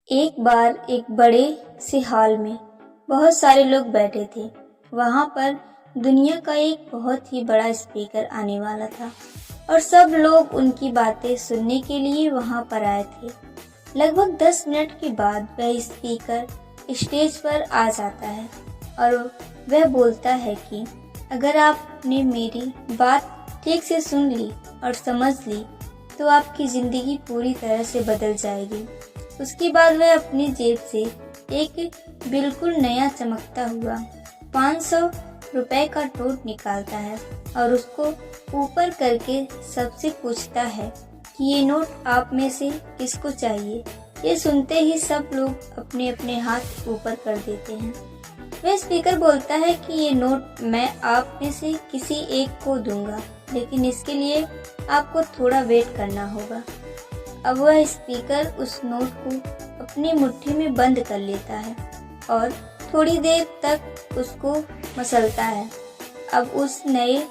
एक बार एक बड़े से हॉल में बहुत सारे लोग बैठे थे। वहां पर दुनिया का एक बहुत ही बड़ा स्पीकर आने वाला था और सब लोग उनकी बातें सुनने के लिए वहां पर आए थे। लगभग 10 मिनट के बाद वह स्पीकर स्टेज पर आ जाता है और वह बोलता है कि अगर आपने मेरी बात ठीक से सुन ली और समझ ली तो आपकी ज़िंदगी पूरी तरह से बदल जाएगी। उसके बाद वह अपनी जेब से एक बिल्कुल नया चमकता हुआ 500 रुपए का नोट निकालता है और उसको ऊपर करके सबसे पूछता है कि ये नोट आप में से किसको चाहिए। ये सुनते ही सब लोग अपने अपने हाथ ऊपर कर देते हैं। वह स्पीकर बोलता है कि ये नोट मैं आप में से किसी एक को दूंगा, लेकिन इसके लिए आपको थोड़ा वेट करना होगा। अब वह स्पीकर उस नोट को अपनी मुट्ठी में बंद कर लेता है और थोड़ी देर तक उसको मसलता है। अब उस नए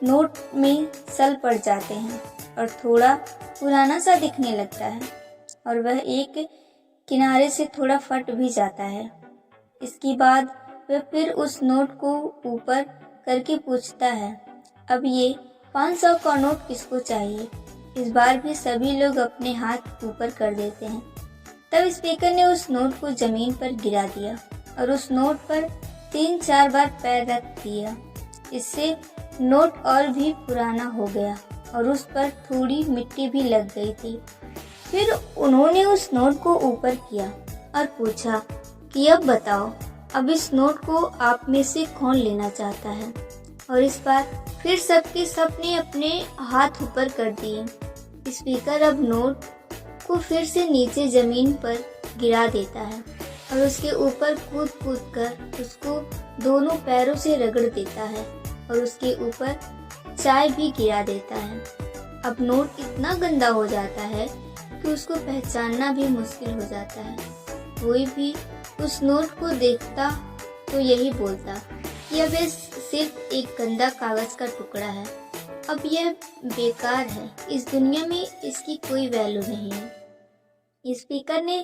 नोट में सल पड़ जाते हैं और थोड़ा पुराना सा दिखने लगता है और वह एक किनारे से थोड़ा फट भी जाता है। इसके बाद वह फिर उस नोट को ऊपर करके पूछता है, अब ये 500 का नोट किसको चाहिए। इस बार भी सभी लोग अपने हाथ ऊपर कर देते हैं। तब स्पीकर ने उस नोट को जमीन पर गिरा दिया और उस नोट पर 3-4 बार पैर रख दिया। इससे नोट और भी पुराना हो गया और उस पर थोड़ी मिट्टी भी लग गई थी। फिर उन्होंने उस नोट को ऊपर किया और पूछा कि अब बताओ, अब इस नोट को आप में से कौन लेना चाहता है। और इस बार फिर सबके सबने अपने हाथ ऊपर कर दिए। स्पीकर अब नोट को फिर से नीचे जमीन पर गिरा देता है और उसके ऊपर कूद कूद कर उसको दोनों पैरों से रगड़ देता है और उसके ऊपर चाय भी गिरा देता है। अब नोट इतना गंदा हो जाता है कि उसको पहचानना भी मुश्किल हो जाता है। कोई भी उस नोट को देखता तो यही बोलता कि अब ये सिर्फ एक गंदा कागज का टुकड़ा है, अब यह बेकार है, इस दुनिया में इसकी कोई वैल्यू नहीं है। स्पीकर ने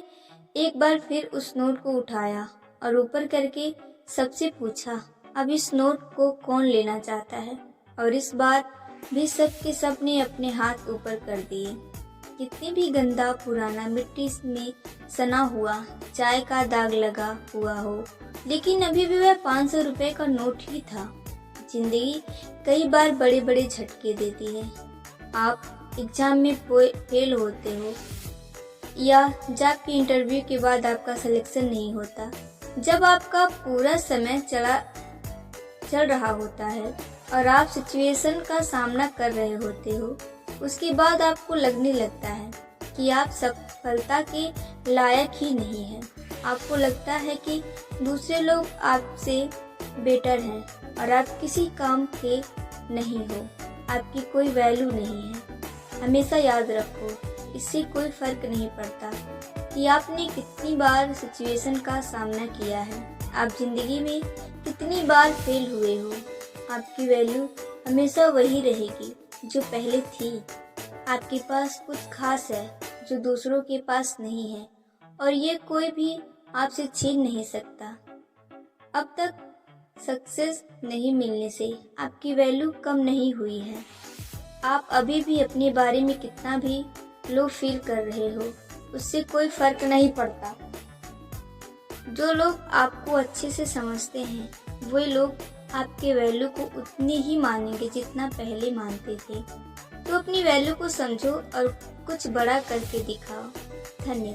एक बार फिर उस नोट को उठाया और ऊपर करके सबसे पूछा, अब इस नोट को कौन लेना चाहता है। और इस बार भी सब के सब ने अपने हाथ ऊपर कर दिए। कितनी भी गंदा पुराना मिट्टी में सना हुआ चाय का दाग लगा हुआ हो, लेकिन अभी भी वह 500 रुपए का नोट ही था। जिंदगी कई बार बड़े बड़े झटके देती है। आप एग्जाम में फेल होते हो या जॉब की इंटरव्यू के बाद आपका सिलेक्शन नहीं होता। जब आपका पूरा समय चल रहा होता है और आप सिचुएशन का सामना कर रहे होते हो, उसके बाद आपको लगने लगता है कि आप सफलता के लायक ही नहीं हैं। आपको लगता है कि दूसरे लोग आपसे बेटर हैं और आप किसी काम के नहीं हो, आपकी कोई वैल्यू नहीं है। हमेशा याद रखो, इससे कोई फर्क नहीं पड़ता कि आपने कितनी बार सिचुएशन का सामना किया है, आप जिंदगी में कितनी बार फेल हुए हो। आपकी वैल्यू हमेशा वही रहेगी जो पहले थी। आपके पास कुछ खास है जो दूसरों के पास नहीं है और ये कोई भी आपसे छीन नहीं सकता। अब तक सक्सेस नहीं मिलने से आपकी वैल्यू कम नहीं हुई है। आप अभी भी अपने बारे में कितना भी लो फील कर रहे हो, उससे कोई फर्क नहीं पड़ता। जो लोग आपको अच्छे से समझते हैं वही लोग आपके वैल्यू को उतनी ही मानेंगे जितना पहले मानते थे। तो अपनी वैल्यू को समझो और कुछ बड़ा करके दिखाओ। धन्यवाद।